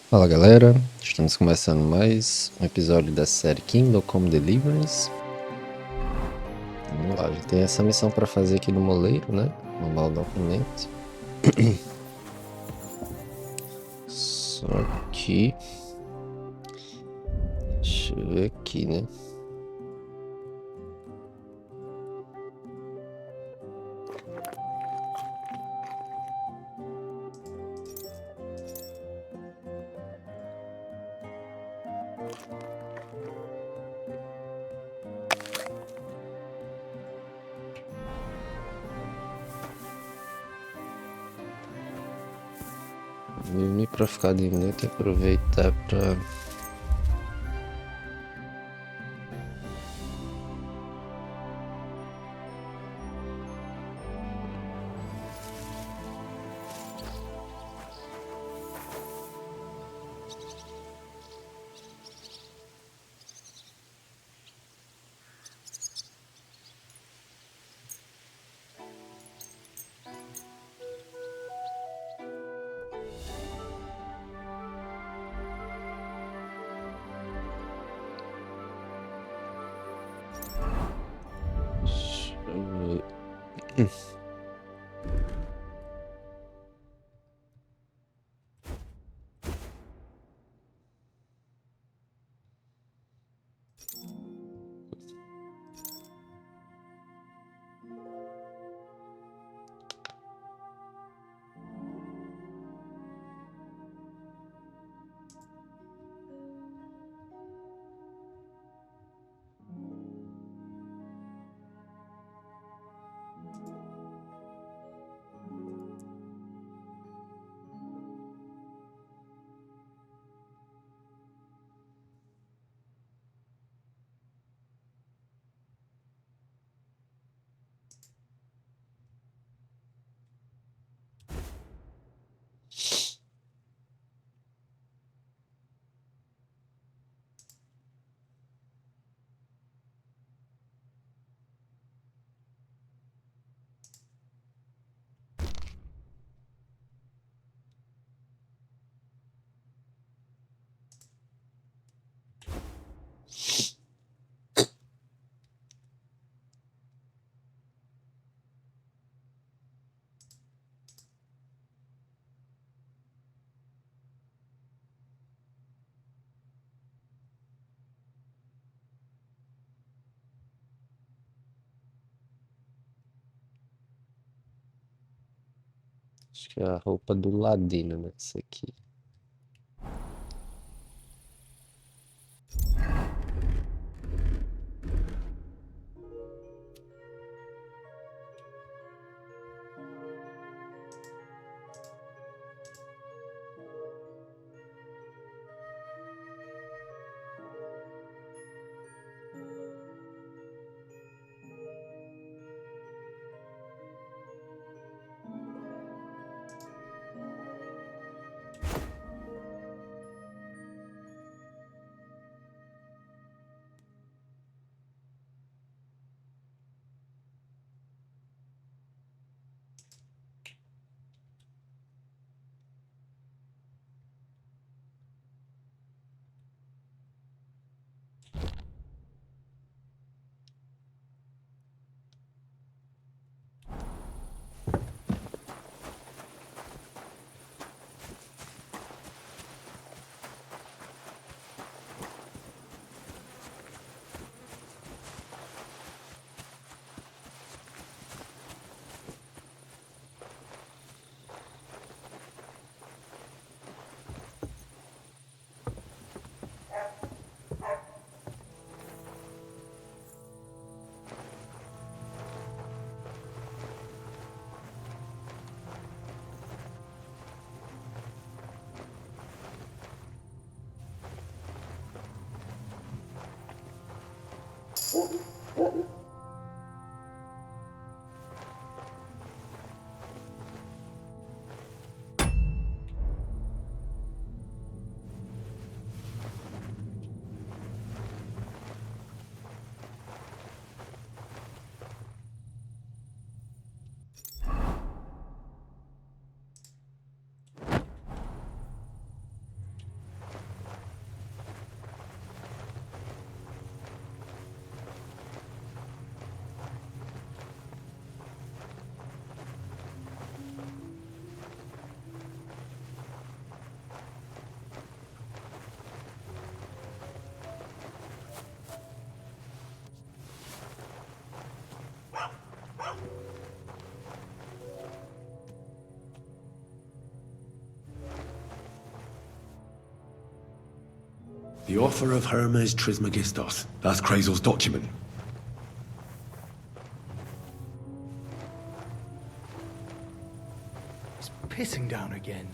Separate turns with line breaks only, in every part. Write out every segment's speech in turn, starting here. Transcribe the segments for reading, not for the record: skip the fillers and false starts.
Fala galera, estamos começando mais um episódio da série Kingdom Come Deliverance. Vamos lá, a gente tem essa missão para fazer aqui no moleiro, né? Arrumar o documento. Só que... deixa eu ver aqui, né? E para ficar de noite, aproveitar para... acho que é a roupa do Ladino, né? Isso aqui.
The offer of Hermes Trismegistos. That's Krazel's document.
It's pissing down again.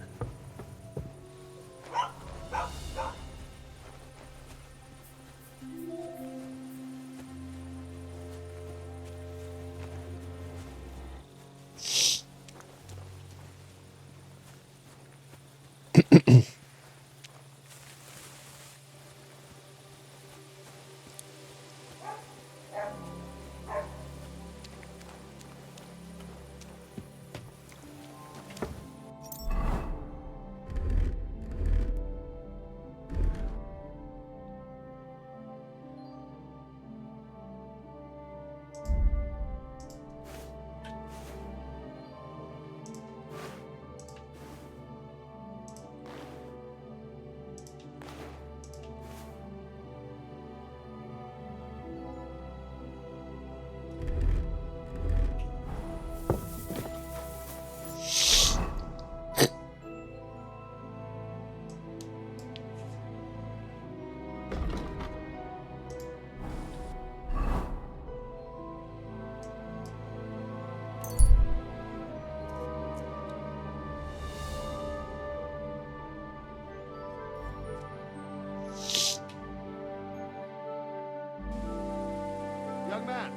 Young man,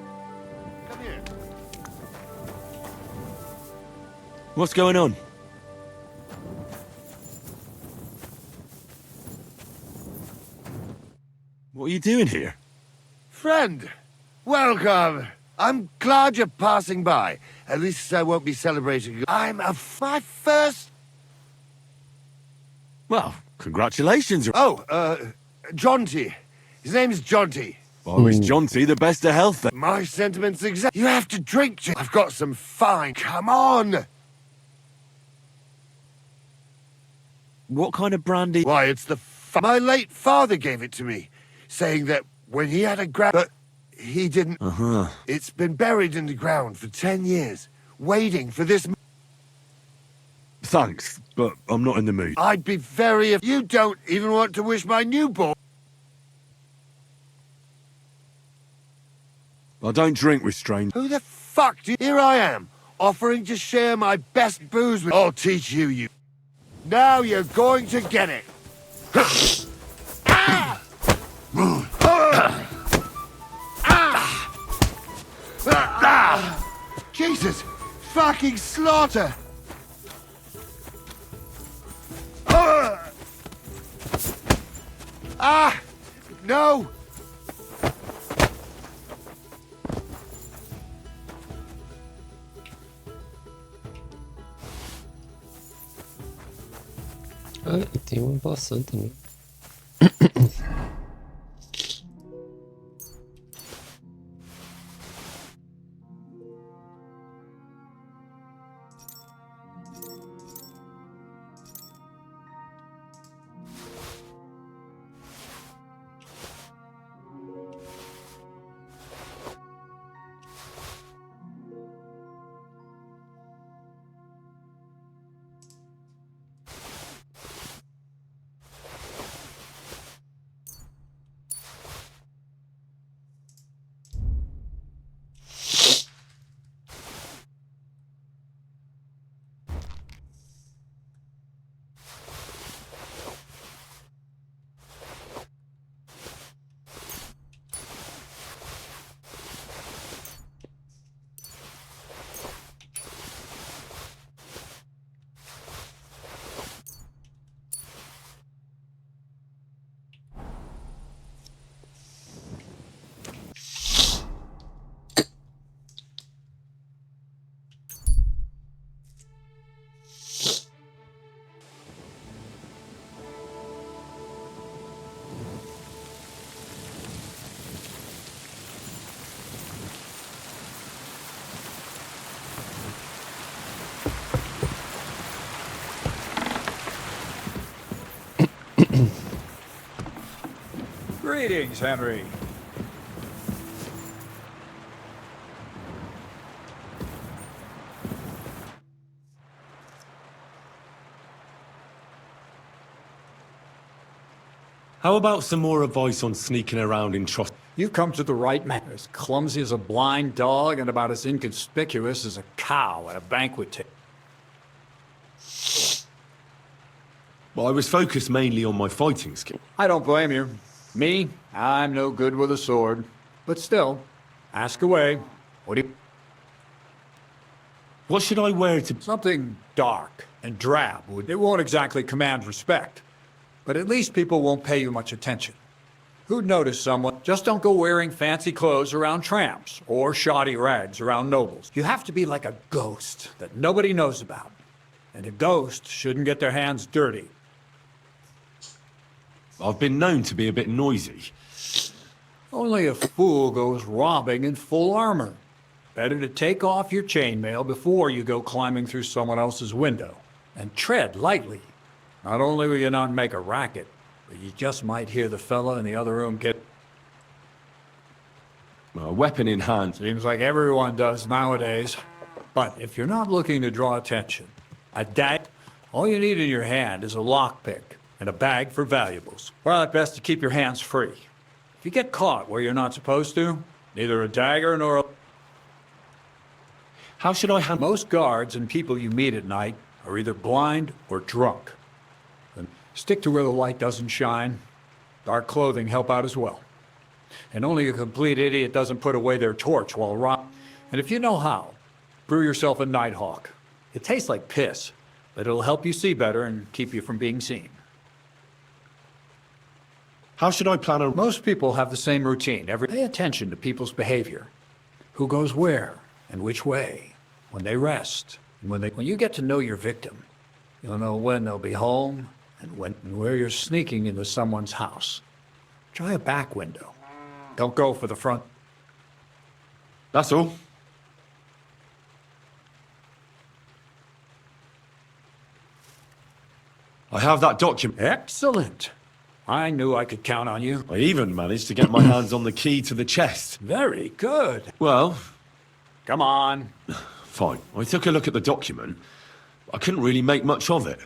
come here.
What's going on? What are you doing here?
Friend, welcome. I'm glad you're passing by. At least I won't be celebrating. My first...
Well, congratulations.
Oh, Jaunty. His name's Jaunty.
Oh, is Jaunty the best of health then?
My sentiments exact. You have to drink. I've got some fine. Come on.
What kind of brandy?
Why, it's my late father gave it to me, saying that when he had a but he didn't.
Uh-huh.
It's been buried in the ground for 10 years, waiting for this.
Thanks, but I'm not in the mood.
I'd be very if you don't even want to wish my newborn.
I don't drink with strangers.
Who the fuck do you... Here I am, offering to share my best booze with... I'll teach you, you... Now you're going to get it. Jesus fucking slaughter. No.
Ah, e tem uma poção também.
Greetings, Henry.
How about some more advice on sneaking around in trust?
You've come to the right man. As clumsy as a blind dog and about as inconspicuous as a cow at a banquet table.
Well, I was focused mainly on my fighting skill.
I don't blame you. Me, I'm no good with a sword. But still, ask away. What do you...
What should I wear to...
Something dark and drab. It won't exactly command respect. But at least people won't pay you much attention. Who'd notice someone? Just don't go wearing fancy clothes around tramps or shoddy rags around nobles. You have to be like a ghost that nobody knows about. And a ghost shouldn't get their hands dirty.
I've been known to be a bit noisy.
Only a fool goes robbing in full armor. Better to take off your chainmail before you go climbing through someone else's window. And tread lightly. Not only will you not make a racket, but you just might hear the fella in the other room get...
A weapon in hand.
Seems like everyone does nowadays. But if you're not looking to draw attention, a dagger, all you need in your hand is a lockpick and a bag for valuables. Well, at best to keep your hands free. If you get caught where you're not supposed to, neither a dagger nor a...
How should I handle...
Most guards and people you meet at night are either blind or drunk. And stick to where the light doesn't shine. Dark clothing help out as well. And only a complete idiot doesn't put away their torch while robbing. And if you know how, brew yourself a Nighthawk. It tastes like piss, but it'll help you see better and keep you from being seen.
How should I plan a...
Most people have the same routine. Pay attention to people's behavior. Who goes where and which way. When they rest. And when you get to know your victim, you'll know when they'll be home and when and where you're sneaking into someone's house. Try a back window. Don't go for the front.
That's all. I have that document.
Excellent. I knew I could count on you.
I even managed to get my hands on the key to the chest.
Very good.
Well...
Come on.
Fine. I took a look at the document. I couldn't really make much of it.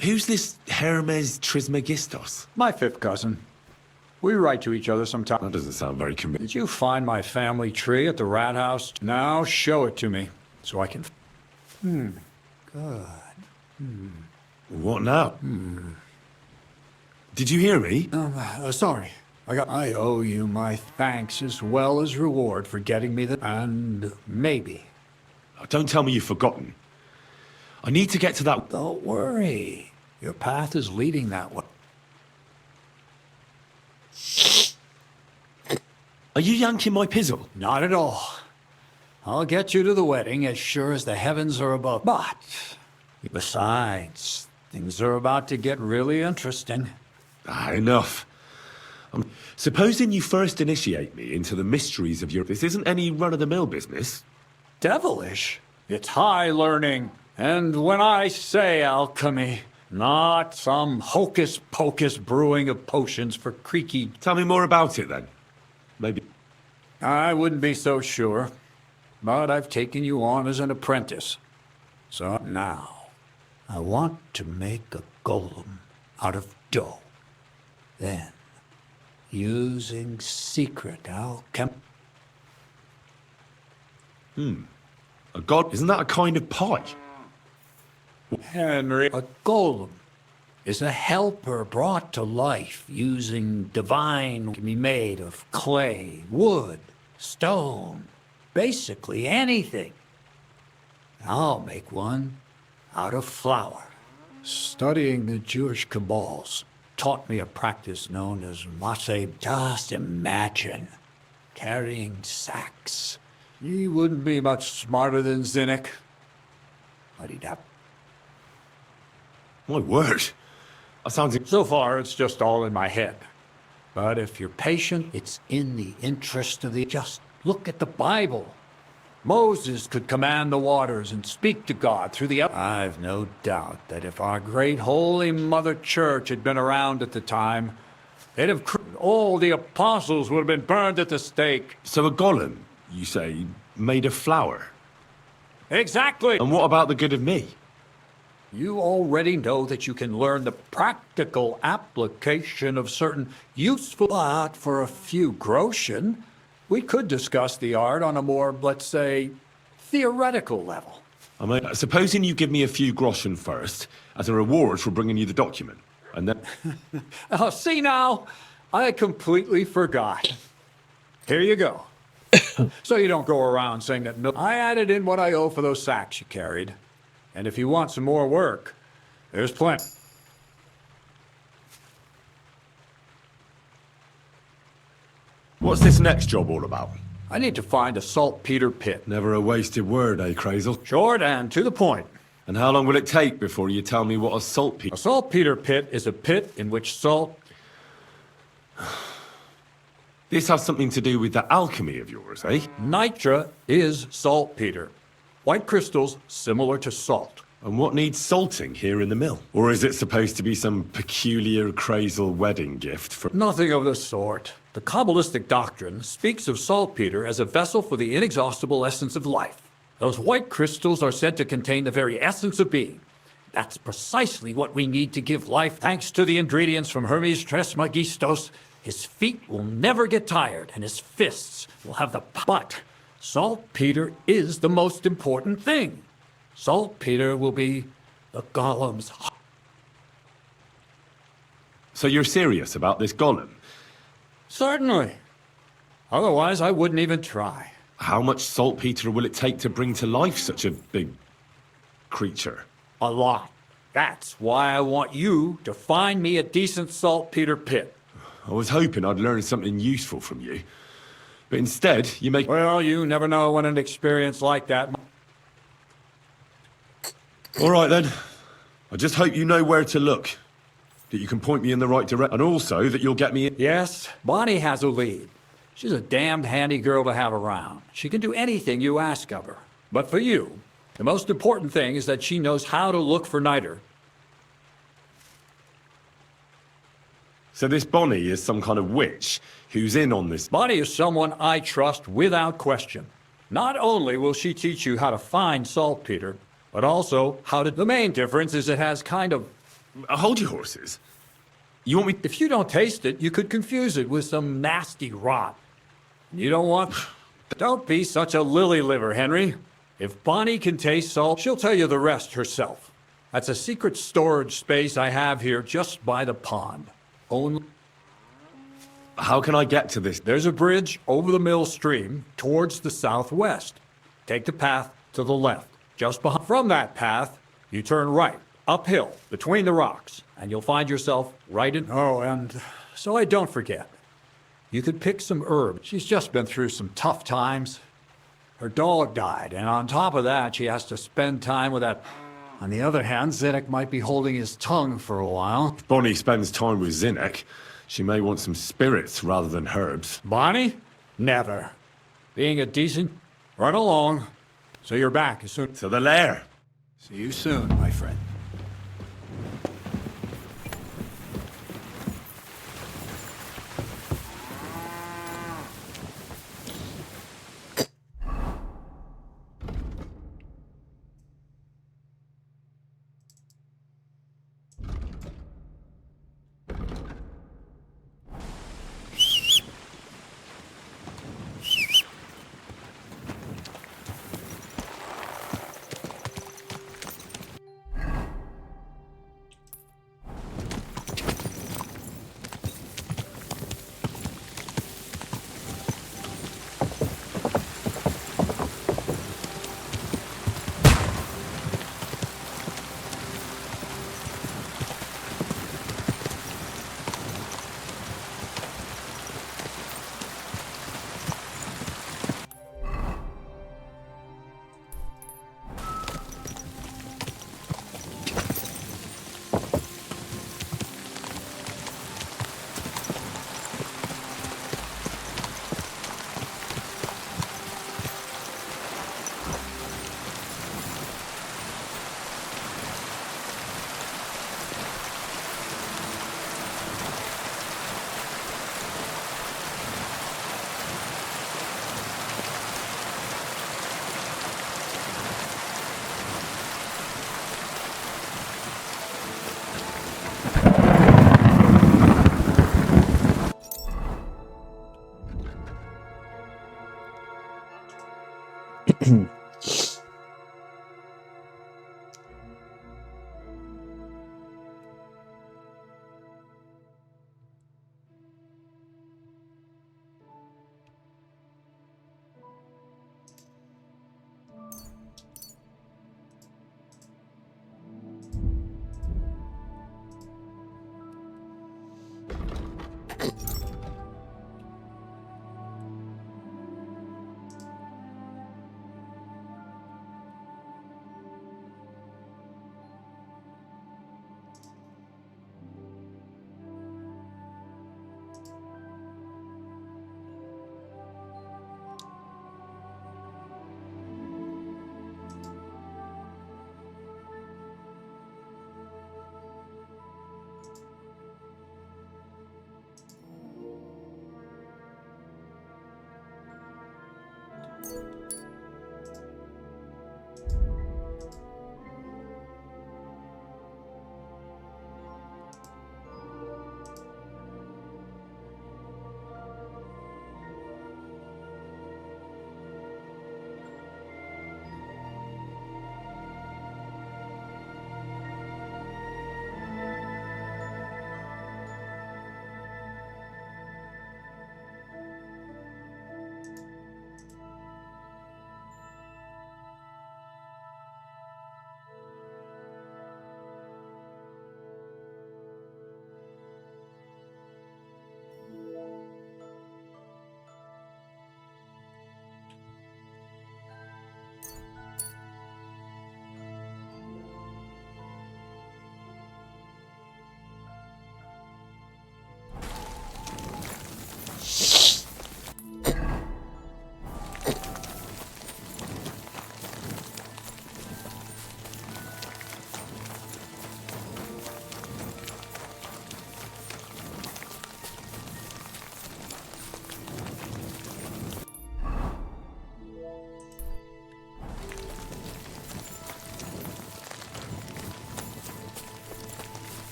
Who's this Hermes Trismegistos?
My fifth cousin. We write to each other sometimes.
That doesn't sound very convincing.
Did you find my family tree at the rat house? Now show it to me, so I can... Good.
What now? Did you hear me?
Sorry. I owe you my thanks as well as reward for getting me the... And maybe.
Don't tell me you've forgotten. I need to get to that...
Don't worry. Your path is leading that way.
Are you yanking my pizzle?
Not at all. I'll get you to the wedding as sure as the heavens are above. But, besides, things are about to get really interesting.
Enough. Supposing you first initiate me into the mysteries of Europe. This isn't any run-of-the-mill business.
Devilish. It's high learning. And when I say alchemy, not some hocus-pocus brewing of potions for creaky...
Tell me more about it, then. Maybe...
I wouldn't be so sure. But I've taken you on as an apprentice. So now, I want to make a golem out of dough. Then, using secret alchemy...
A god? Isn't that a kind of pie?
Henry, a golem is a helper brought to life using divine... can be made of clay, wood, stone, basically anything. I'll make one out of flour. Studying the Jewish cabals taught me a practice known as masse. Just imagine carrying sacks. He wouldn't be much smarter than Zinnik, but he'd have...
My word. That sounds...
So far, it's just all in my head. But if you're patient, it's in the interest of the... Just look at the Bible. Moses could command the waters and speak to God through the... I've no doubt that if our great Holy Mother Church had been around at the time, they'd have... All the apostles would have been burned at the stake.
So a golem, you say, made of flour?
Exactly.
And what about the good of me?
You already know that you can learn the practical application of certain useful, but for a few groschen, we could discuss the art on a more, let's say, theoretical level.
I mean, supposing you give me a few groschen first, as a reward for bringing you the document, and then...
Oh, see now, I completely forgot. Here you go. So you don't go around saying that I added in what I owe for those sacks you carried. And if you want some more work, there's plenty.
What's this next job all about?
I need to find a saltpeter pit.
Never a wasted word, eh, Crazel?
Short and to the point.
And how long will it take before you tell me what a saltpeter...
A saltpeter pit is a pit in which salt...
This has something to do with that alchemy of yours, eh?
Nitra is saltpeter. White crystals similar to salt.
And what needs salting here in the mill? Or is it supposed to be some peculiar Crazel wedding gift for...
Nothing of the sort. The Kabbalistic doctrine speaks of saltpeter as a vessel for the inexhaustible essence of life. Those white crystals are said to contain the very essence of being. That's precisely what we need to give life. Thanks to the ingredients from Hermes Trismegistos, his feet will never get tired, and his fists will have the... But saltpeter is the most important thing. Saltpeter will be the golem's...
So you're serious about this golem?
Certainly. Otherwise, I wouldn't even try.
How much saltpeter will it take to bring to life such a big creature?
A lot. That's why I want you to find me a decent saltpeter pit.
I was hoping I'd learn something useful from you. But instead, you make...
Well, you never know when an experience like that...
All right, then. I just hope you know where to look. That you can point me in the right direction. And also that you'll get me in...
Yes, Bonnie has a lead. She's a damned handy girl to have around. She can do anything you ask of her. But for you, the most important thing is that she knows how to look for niter.
So this Bonnie is some kind of witch who's in on this...
Bonnie is someone I trust without question. Not only will she teach you how to find saltpeter, but also how to... The main difference is it has kind of...
Hold your horses. You want me...
If you don't taste it, you could confuse it with some nasty rot. You don't want... Don't be such a lily liver, Henry. If Bonnie can taste salt, she'll tell you the rest herself. That's a secret storage space I have here just by the pond. Only...
How can I get to this?
There's a bridge over the mill stream towards the southwest. Take the path to the left. Just behind. From that path, you turn right, uphill, between the rocks, and you'll find yourself right in... Oh, and so I don't forget. You could pick some herbs. She's just been through some tough times. Her dog died, and on top of that, she has to spend time with that... On the other hand, Zedek might be holding his tongue for a while.
If Bonnie spends time with Zinnek, she may want some spirits rather than herbs.
Bonnie? Never. Being a decent... Run along. So you're back as soon...
To the lair.
See you soon, my friend.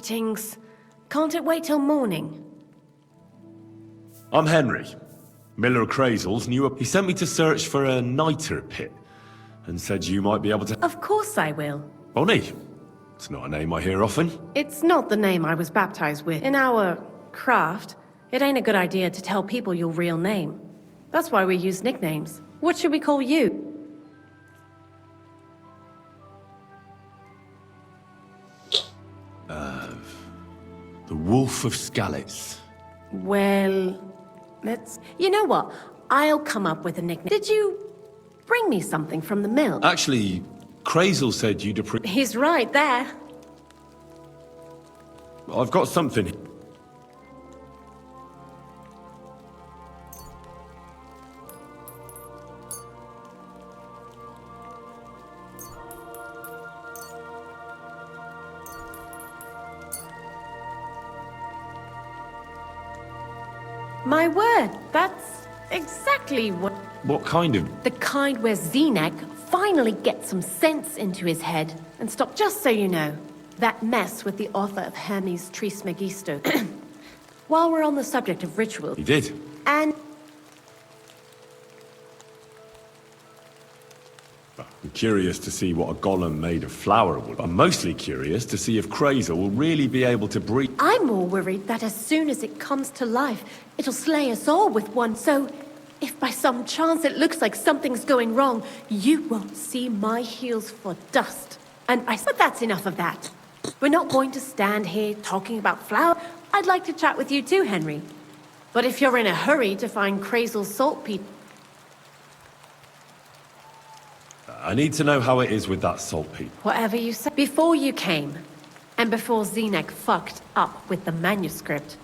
Greetings. Can't it wait till morning?
I'm Henry. Miller Crazels knew he sent me to search for a niter pit and said you might be able to...
Of course I will.
Bonnie. It's not a name I hear often.
It's not the name I was baptized with. In our craft, it ain't a good idea to tell people your real name. That's why we use nicknames. What should we call you?
The Wolf of Skalitz.
Well, let's... You know what? I'll come up with a nickname. Did you bring me something from the mill?
Actually, Crazel said you'd appreciate...
He's right there.
I've got something.
My word, that's exactly what...
What kind of...
The kind where Zenek finally gets some sense into his head and stop. Just so you know, that mess with the author of Hermes Trismegisto. While we're on the subject of ritual...
He did.
And...
I'm curious to see what a golem made of flour would. I'm mostly curious to see if Crazel will really be able to breathe.
I'm more worried that as soon as it comes to life, it'll slay us all with one. So, if by some chance it looks like something's going wrong, you won't see my heels for dust. But that's enough of that. We're not going to stand here talking about flour. I'd like to chat with you too, Henry. But if you're in a hurry to find Crazel's saltpeter...
I need to know how it is with that saltpeter.
Whatever you say. Before you came, and before Zenek fucked up with the manuscript,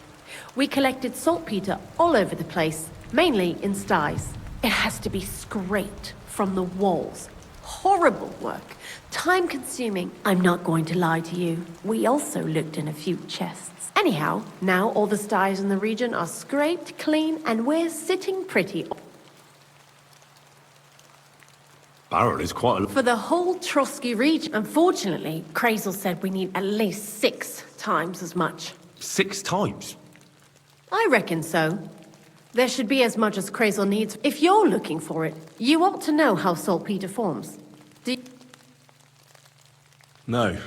we collected saltpeter all over the place, mainly in sties. It has to be scraped from the walls. Horrible work. Time-consuming. I'm not going to lie to you. We also looked in a few chests. Anyhow, now all the sties in the region are scraped clean, and we're sitting pretty...
Barrel is quite a...
For the whole Trotsky region. Unfortunately, Crazel said we need at least 6 times as much.
6 times?
I reckon so. There should be as much as Crazel needs. If you're looking for it, you ought to know how saltpeter forms.
No,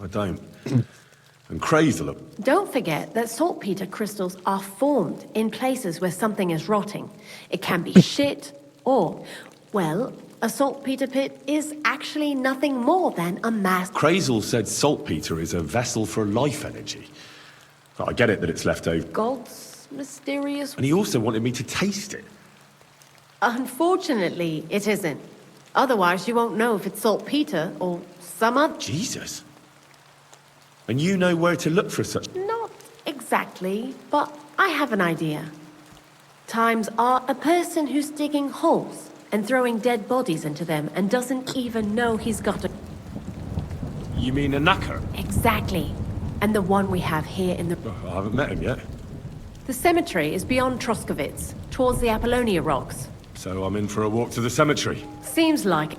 I don't. And Crazel...
Don't forget that saltpeter crystals are formed in places where something is rotting. It can be shit or, well... A saltpeter pit is actually nothing more than a mass...
Crazel said saltpeter is a vessel for life energy. I get it that it's left over.
God's mysterious...
And he also wanted me to taste it.
Unfortunately, it isn't. Otherwise, you won't know if it's saltpeter or some other...
Jesus. And you know where to look for such...
Not exactly, but I have an idea. Times are a person who's digging holes and throwing dead bodies into them and doesn't even know he's got a...
You mean a knacker?
Exactly. And the one we have here in the...
I haven't met him yet.
The cemetery is beyond Troskovitz, towards the Apollonia rocks.
So I'm in for a walk to the cemetery.
Seems like...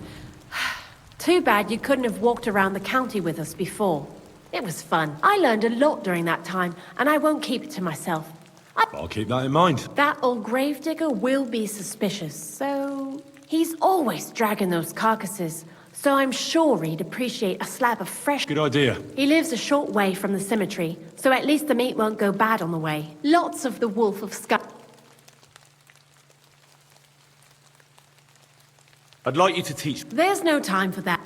Too bad you couldn't have walked around the county with us before. It was fun. I learned a lot during that time, and I won't keep it to myself.
I'll keep that in mind.
That old gravedigger will be suspicious, so... He's always dragging those carcasses, so I'm sure he'd appreciate a slab of fresh...
Good idea.
He lives a short way from the cemetery, so at least the meat won't go bad on the way. Lots of the Wolf of Sky...
I'd like you to teach...
There's no time for that.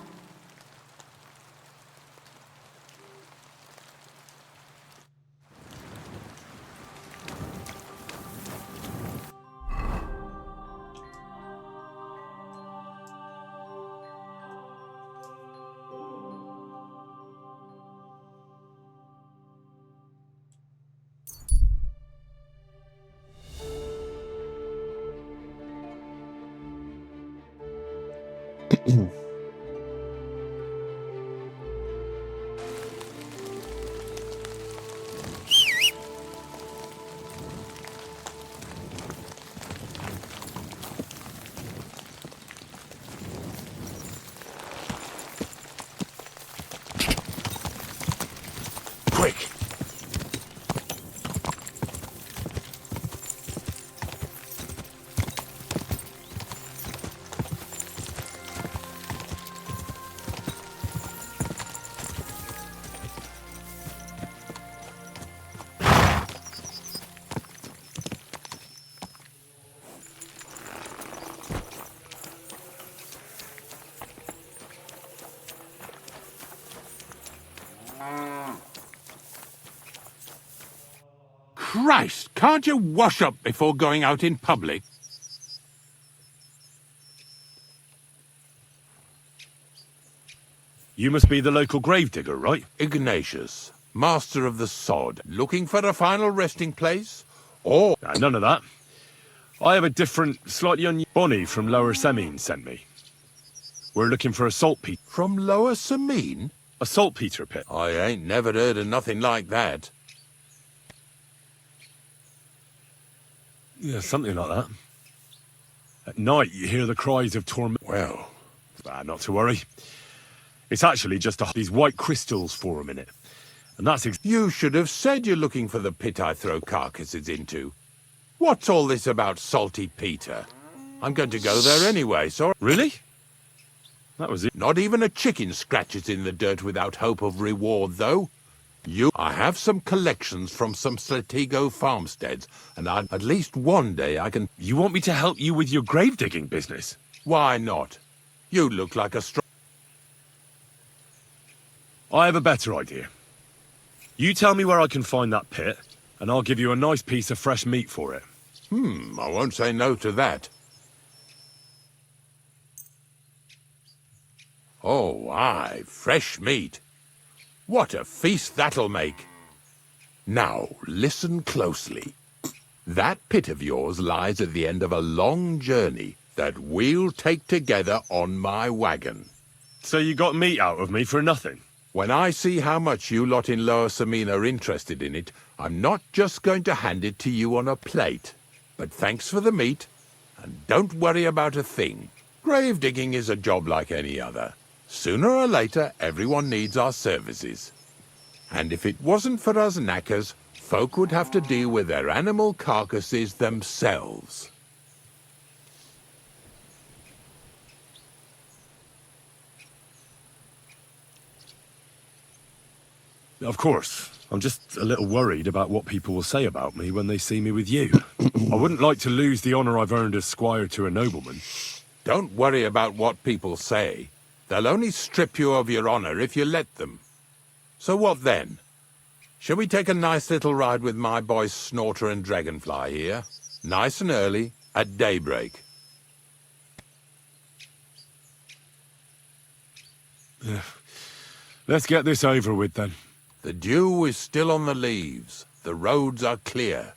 Quick!
Christ, can't you wash up before going out in public?
You must be the local gravedigger, right?
Ignatius, master of the sod, looking for a final resting place? Or...
None of that. I have a different, slightly unusual... Bonnie from Lower Semine sent me. We're looking for a saltpeter.
From Lower Semine?
A saltpeter pit.
I ain't never heard of nothing like that.
Yeah, something like that. At night, you hear the cries of torment.
Well...
not to worry. It's actually just these white crystals for a minute. And that's
You should have said you're looking for the pit I throw carcasses into. What's all this about salty Peter? I'm going to go there anyway, so...
Really? That was it.
Not even a chicken scratches in the dirt without hope of reward, though. I have some collections from some Stratego farmsteads, and at least one day I can...
You want me to help you with your grave digging business?
Why not? You look like a strong...
I have a better idea. You tell me where I can find that pit, and I'll give you a nice piece of fresh meat for it.
I won't say no to that. Oh, aye, fresh meat. What a feast that'll make. Now, listen closely. That pit of yours lies at the end of a long journey that we'll take together on my wagon.
So you got meat out of me for nothing?
When I see how much you lot in Lower Semine are interested in it, I'm not just going to hand it to you on a plate. But thanks for the meat, and don't worry about a thing. Grave digging is a job like any other. Sooner or later, everyone needs our services. And if it wasn't for us knackers, folk would have to deal with their animal carcasses themselves.
Of course. I'm just a little worried about what people will say about me when they see me with you. I wouldn't like to lose the honor I've earned as squire to a nobleman.
Don't worry about what people say. They'll only strip you of your honor if you let them. So what then? Shall we take a nice little ride with my boys Snorter and Dragonfly here? Nice and early, at daybreak.
Let's get this over with then.
The dew is still on the leaves. The roads are clear.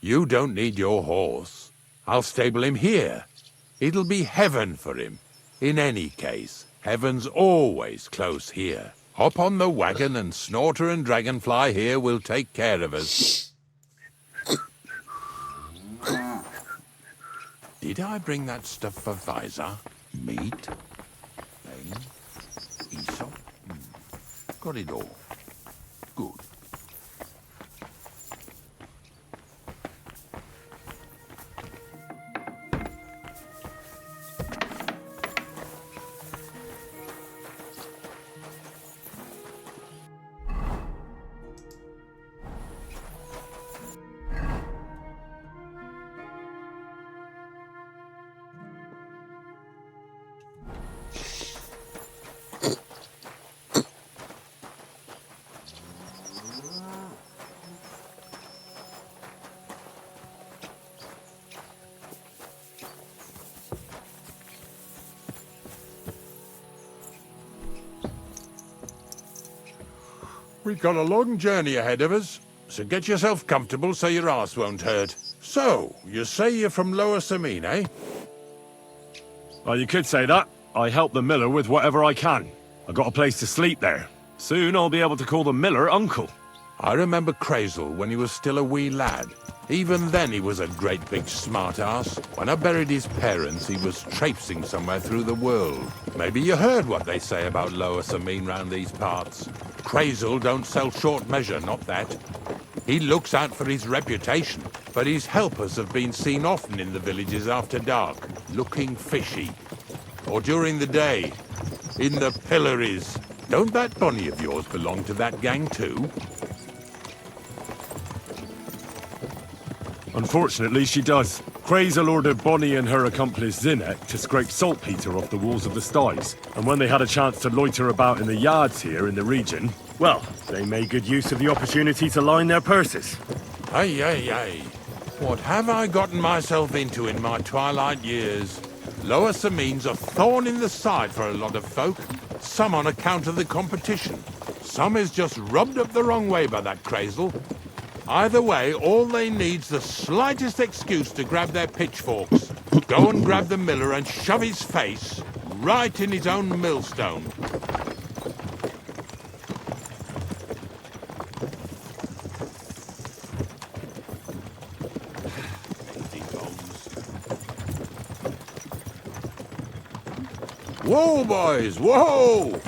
You don't need your horse. I'll stable him here. It'll be heaven for him. In any case, heaven's always close here. Hop on the wagon and Snorter and Dragonfly here will take care of us. Did I bring that stuff for Visor? Meat? Bane? Aesop? Got it all. Good. We've got a long journey ahead of us, so get yourself comfortable so your arse won't hurt. So, you say you're from Lower Semine, eh?
Well, you could say that. I help the miller with whatever I can. I got a place to sleep there. Soon I'll be able to call the miller uncle.
I remember Crazel when he was still a wee lad. Even then he was a great big smart-ass. When I buried his parents, he was traipsing somewhere through the world. Maybe you heard what they say about Lower Semine round these parts. Crazel don't sell short measure, not that. He looks out for his reputation, but his helpers have been seen often in the villages after dark, looking fishy. Or during the day, in the pillories. Don't that Bonnie of yours belong to that gang too?
Unfortunately, she does. Crazel ordered Bonnie and her accomplice Zinek to scrape saltpeter off the walls of the sties. And when they had a chance to loiter about in the yards here in the region, well, they made good use of the opportunity to line their purses.
Ay, ay, ay. What have I gotten myself into in my twilight years? Lower means a thorn in the side for a lot of folk. Some on account of the competition. Some is just rubbed up the wrong way by that crazel. Either way, all they need's the slightest excuse to grab their pitchforks. Go and grab the miller and shove his face right in his own millstone. Whoa, boys, whoa!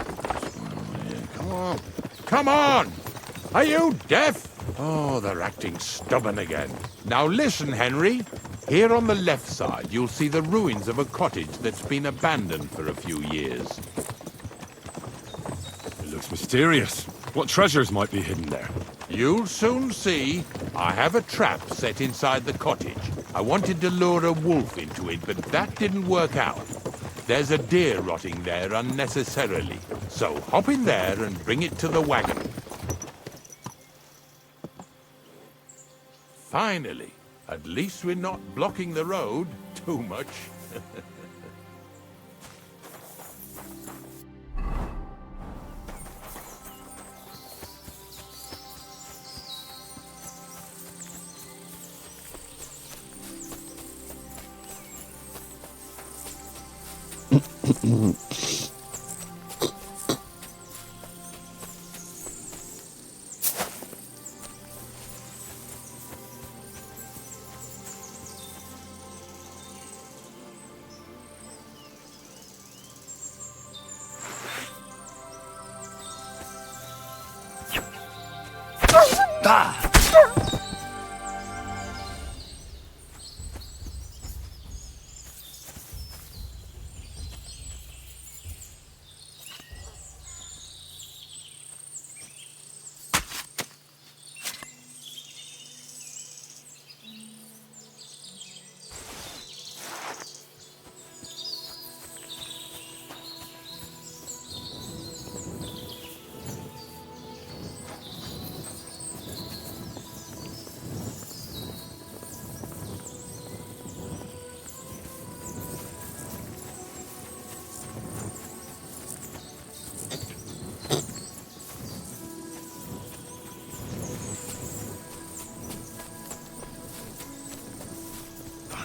Come on. Come on! Are you deaf? Oh, they're acting stubborn again. Now listen, Henry. Here on the left side, you'll see the ruins of a cottage that's been abandoned for a few years.
It looks mysterious. What treasures might be hidden there?
You'll soon see. I have a trap set inside the cottage. I wanted to lure a wolf into it, but that didn't work out. There's a deer rotting there unnecessarily. So hop in there and bring it to the wagon. Finally. At least we're not blocking the road too much.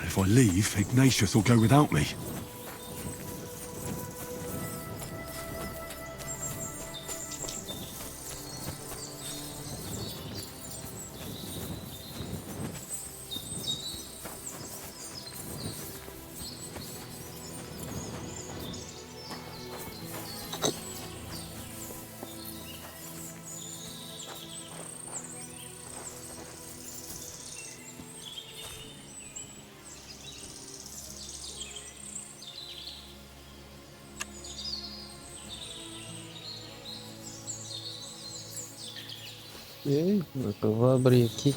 If I leave, Ignatius will go without me.
E aí, eu vou abrir aqui.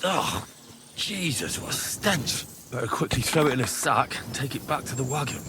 Oh, Jesus, what a stench. Better quickly throw it in a sack and take it back to the wagon.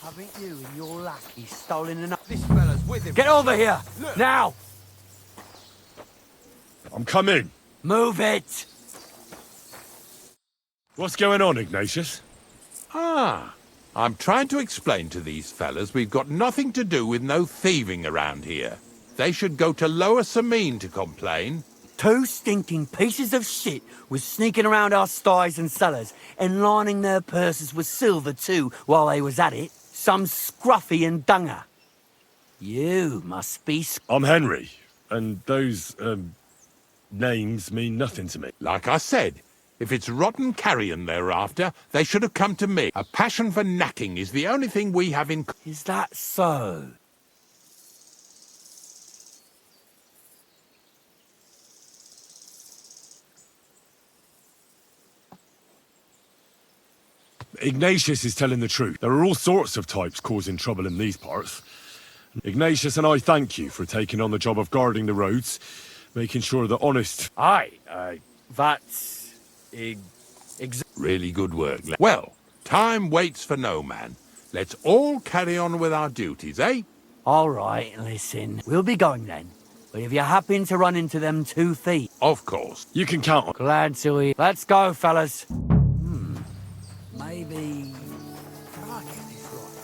Haven't you and your lackey stolen enough?
This fella's with him.
Get over here! Now!
I'm coming.
Move it!
What's going on, Ignatius?
Ah, I'm trying to explain to these fellas we've got nothing to do with no thieving around here. They should go to Lower Samine to complain.
2 stinking pieces of shit was sneaking around our sties and cellars and lining their purses with silver too while they was at it. Some scruffy and dunger. You must be...
I'm Henry, and those, names mean nothing to me.
Like I said, if it's rotten carrion they're after, they should have come to me. A passion for knacking is the only thing we have in...
Is that so?
Ignatius is telling the truth. There are all sorts of types causing trouble in these parts. Ignatius and I thank you for taking on the job of guarding the roads, making sure that honest...
Aye, that's...
Really good work. Well, time waits for no man. Let's all carry on with our duties, eh?
All right, listen. We'll be going then. But if you happen to run into them 2 thieves...
Of course.
You can count on...
Glad to hear. Let's go, fellas. Maybe... I'll get this right.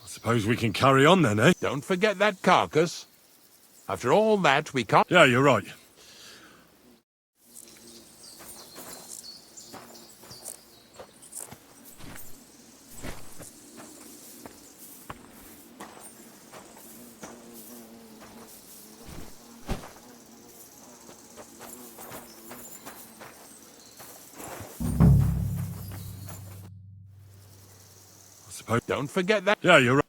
Suppose we can carry on then, eh?
Don't forget that carcass. After all that, we can't...
Yeah, you're right.
Don't forget that...
Yeah, you're right.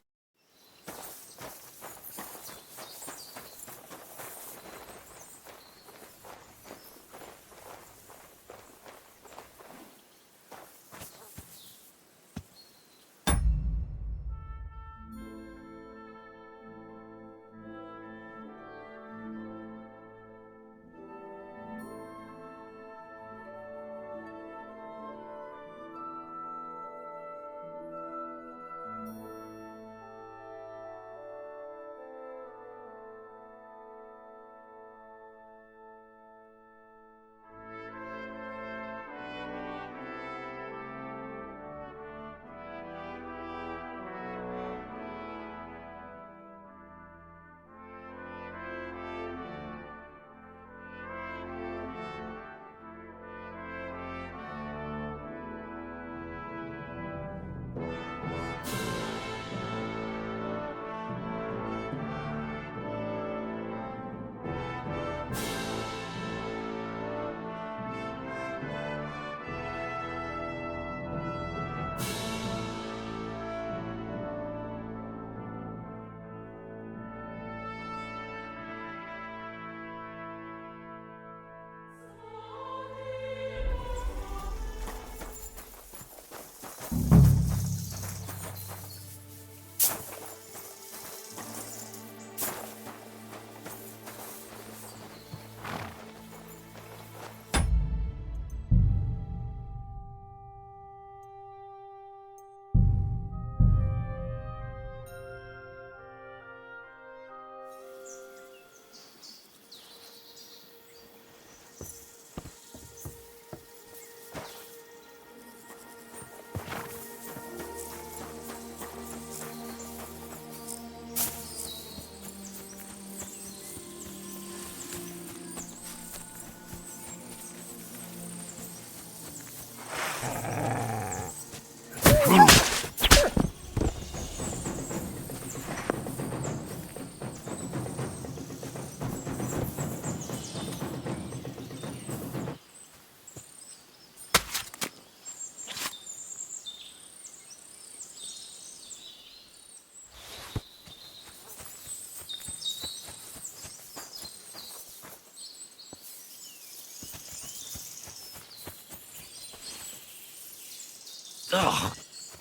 Oh,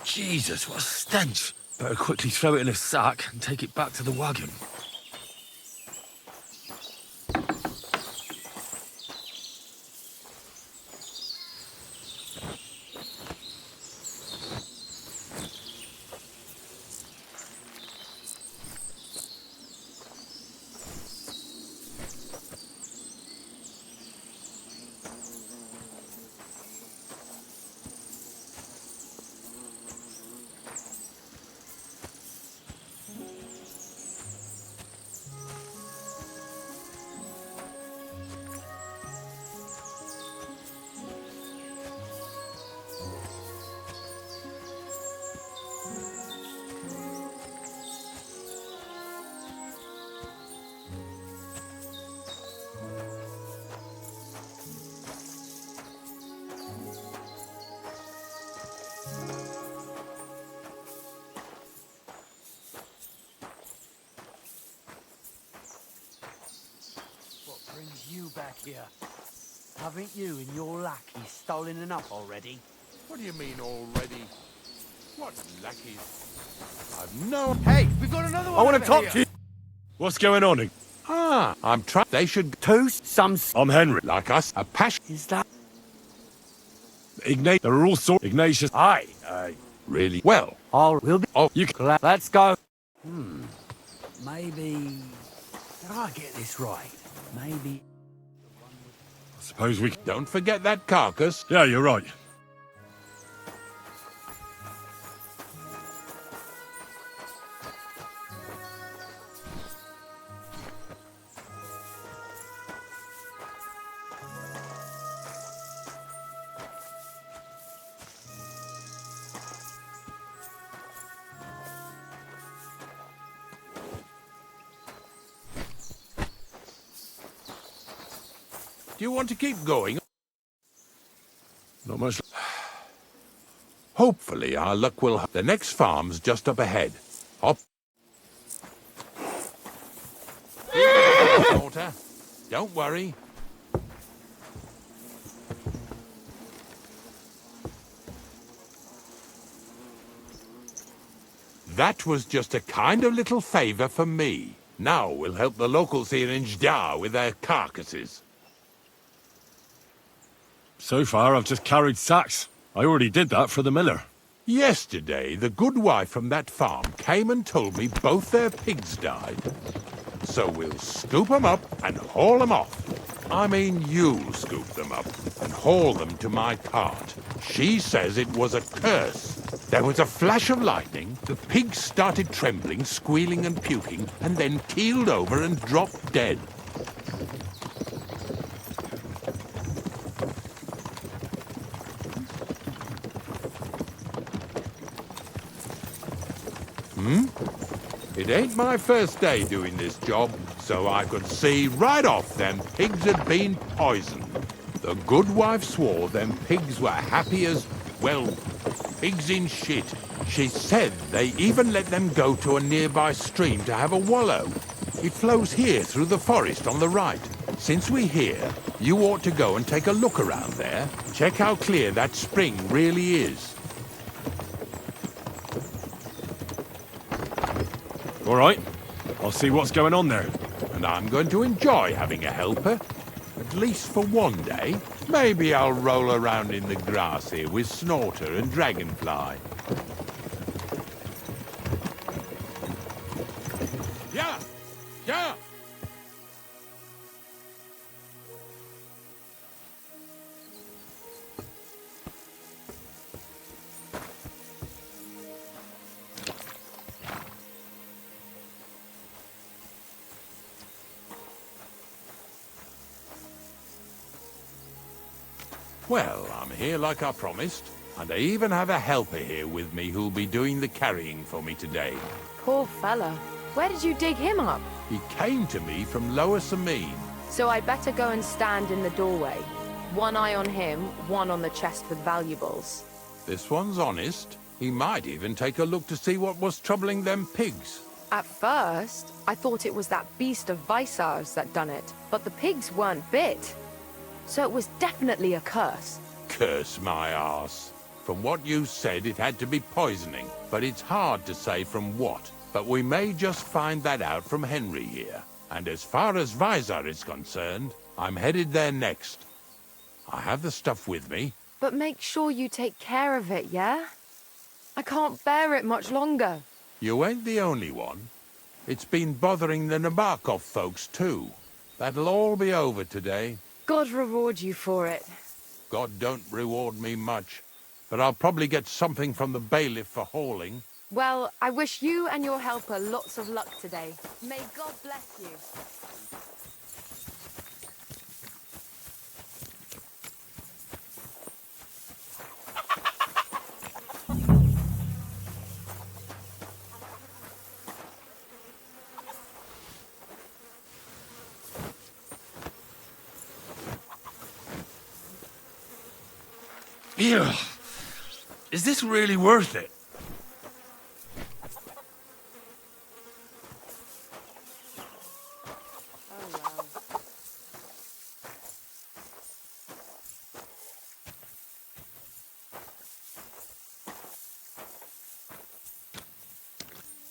Jesus, what a stench. Better quickly throw it in a sack and take it back to the wagon.
What brings you back here? Haven't you and your lackey stolen enough already?
What do you mean already? What lackeys? I've no...
Hey, we've got another one.
I want to
over
talk
here.
to you. What's going on?
Ah, I'm trying... They should...
Toast some...
I'm Henry.
Like us, a passion...
Is that...
Ignatius. There are all sorts. Ignatius.
Aye, really well.
We'll be...
Oh, you can...
Let's go. Maybe... Did I get this right? Maybe...
I suppose we can...
Don't forget that carcass.
Yeah, you're right.
Do you want to keep going?
Not much...
Hopefully our luck will... The next farm's just up ahead. Hop. Daughter, don't worry. That was just a kind of little favour for me. Now we'll help the locals here in Jdar with their carcasses.
So far, I've just carried sacks. I already did that for the miller.
Yesterday, the good wife from that farm came and told me both their pigs died. So we'll scoop them up and haul them off. I mean, you'll scoop them up and haul them to my cart. She says it was a curse. There was a flash of lightning, the pigs started trembling, squealing and puking, and then keeled over and dropped dead. It ain't my first day doing this job, so I could see right off them pigs had been poisoned. The good wife swore them pigs were happy as, well, pigs in shit. She said they even let them go to a nearby stream to have a wallow. It flows here through the forest on the right. Since we're here, you ought to go and take a look around there. Check how clear that spring really is.
All right. I'll see what's going on there.
And I'm going to enjoy having a helper. At least for one day. Maybe I'll roll around in the grass here with Snorter and Dragonfly. Yeah! Yeah! Well, I'm here like I promised, and I even have a helper here with me who'll be doing the carrying for me today.
Poor fella. Where did you dig him up?
He came to me from Lower Sameen.
So I'd better go and stand in the doorway. One eye on him, one on the chest with valuables.
This one's honest. He might even take a look to see what was troubling them pigs.
At first, I thought it was that beast of Visar's that done it, but the pigs weren't bit. So it was definitely a curse.
Curse my arse. From what you said, it had to be poisoning, but it's hard to say from what. But we may just find that out from Henry here. And as far as Visor is concerned, I'm headed there next. I have the stuff with me.
But make sure you take care of it, yeah? I can't bear it much longer.
You ain't the only one. It's been bothering the Nabokov folks too. That'll all be over today.
God reward you for it.
God don't reward me much, but I'll probably get something from the bailiff for hauling.
Well, I wish you and your helper lots of luck today. May God bless you.
Ew. Is this really worth it?
Oh, wow.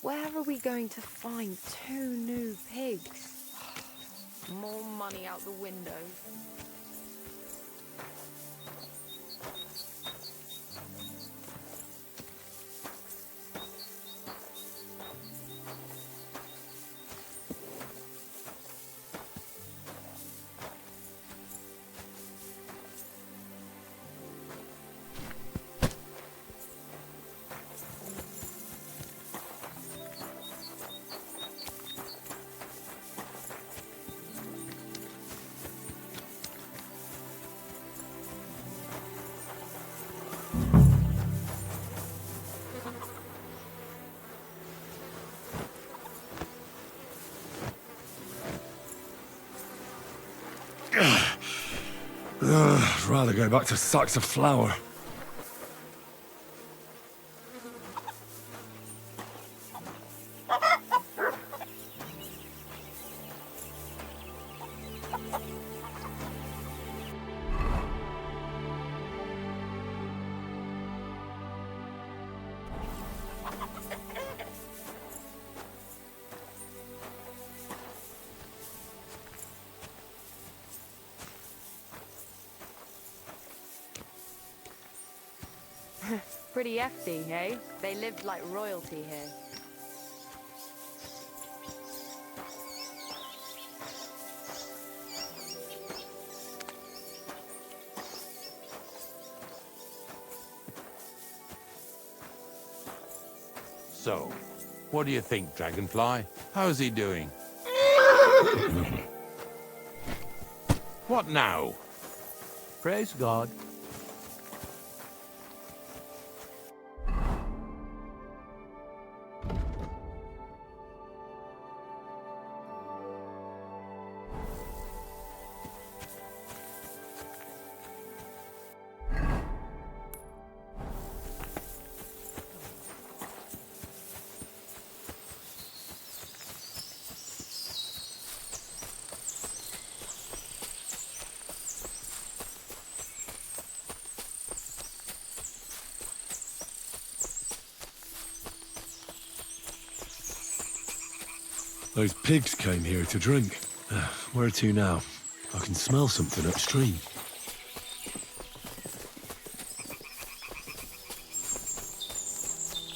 Where are we going to find 2 new pigs? More money out the window.
I'd rather go back to sacks of flour.
Pretty hefty, hey? They lived like royalty here.
So, what do you think, Dragonfly? How's he doing? What now?
Praise God.
Those pigs came here to drink. Where to now? I can smell something upstream.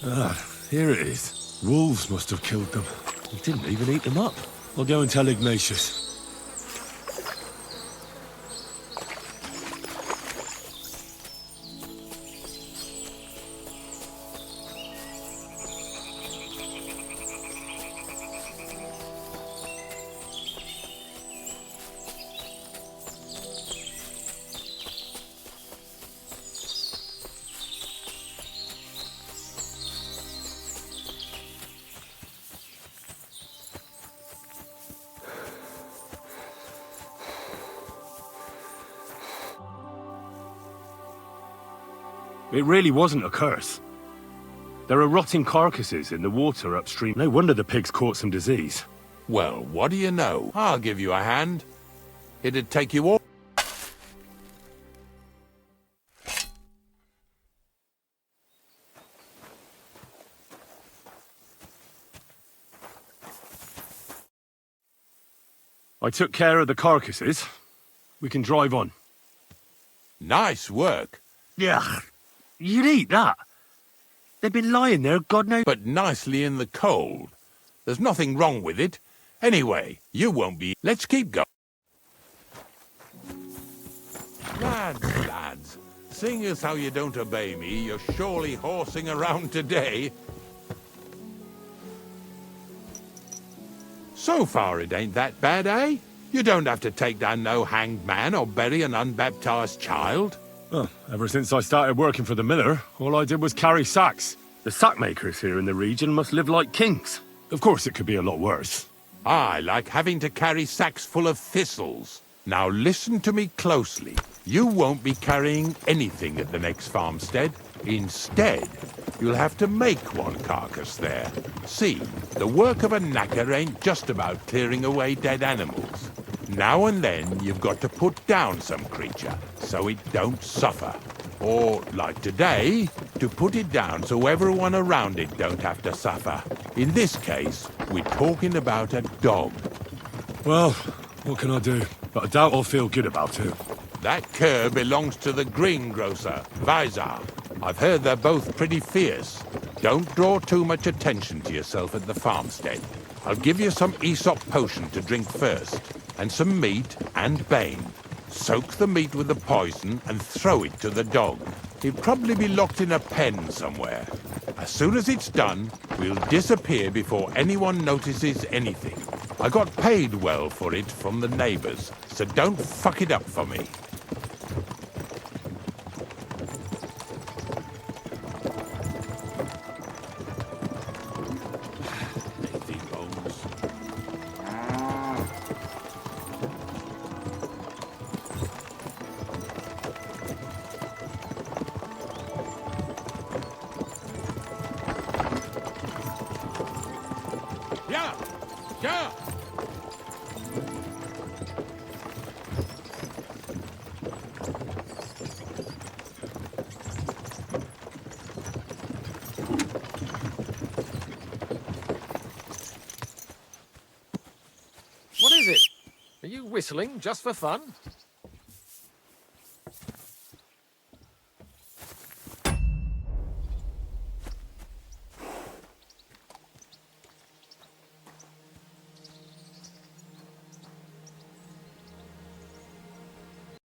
Ah, here it is. Wolves must have killed them. They didn't even eat them up. I'll go and tell Ignatius. It really wasn't a curse. There are rotting carcasses in the water upstream. No wonder the pigs caught some disease.
Well, what do you know? I'll give you a hand. It'd take you all
I took care of the carcasses. We can drive on.
Nice work.
Yeah, you'd eat that. They've been lying there, God knows.
But nicely in the cold. There's nothing wrong with it. Anyway, you won't be... Let's keep going. Lads, seeing as how you don't obey me, you're surely horsing around today. So far it ain't that bad, eh? You don't have to take down no hanged man or bury an unbaptized child.
Well, ever since I started working for the miller, all I did was carry sacks. The sack makers here in the region must live like kings. Of course it could be a lot worse.
I like having to carry sacks full of thistles. Now listen to me closely. You won't be carrying anything at the next farmstead. Instead, you'll have to make one carcass there. See, the work of a knacker ain't just about clearing away dead animals. Now and then, you've got to put down some creature, so it don't suffer. Or, like today, to put it down so everyone around it don't have to suffer. In this case, we're talking about a dog.
Well, what can I do? But I doubt I'll feel good about it.
That cur belongs to the greengrocer, Vizar. I've heard they're both pretty fierce. Don't draw too much attention to yourself at the farmstead. I'll give you some Aesop potion to drink first, and some meat and bane. Soak the meat with the poison and throw it to the dog. He'll probably be locked in a pen somewhere. As soon as it's done, we'll disappear before anyone notices anything. I got paid well for it from the neighbors, so don't fuck it up for me. Yeah!
What is it? Are you whistling just for fun?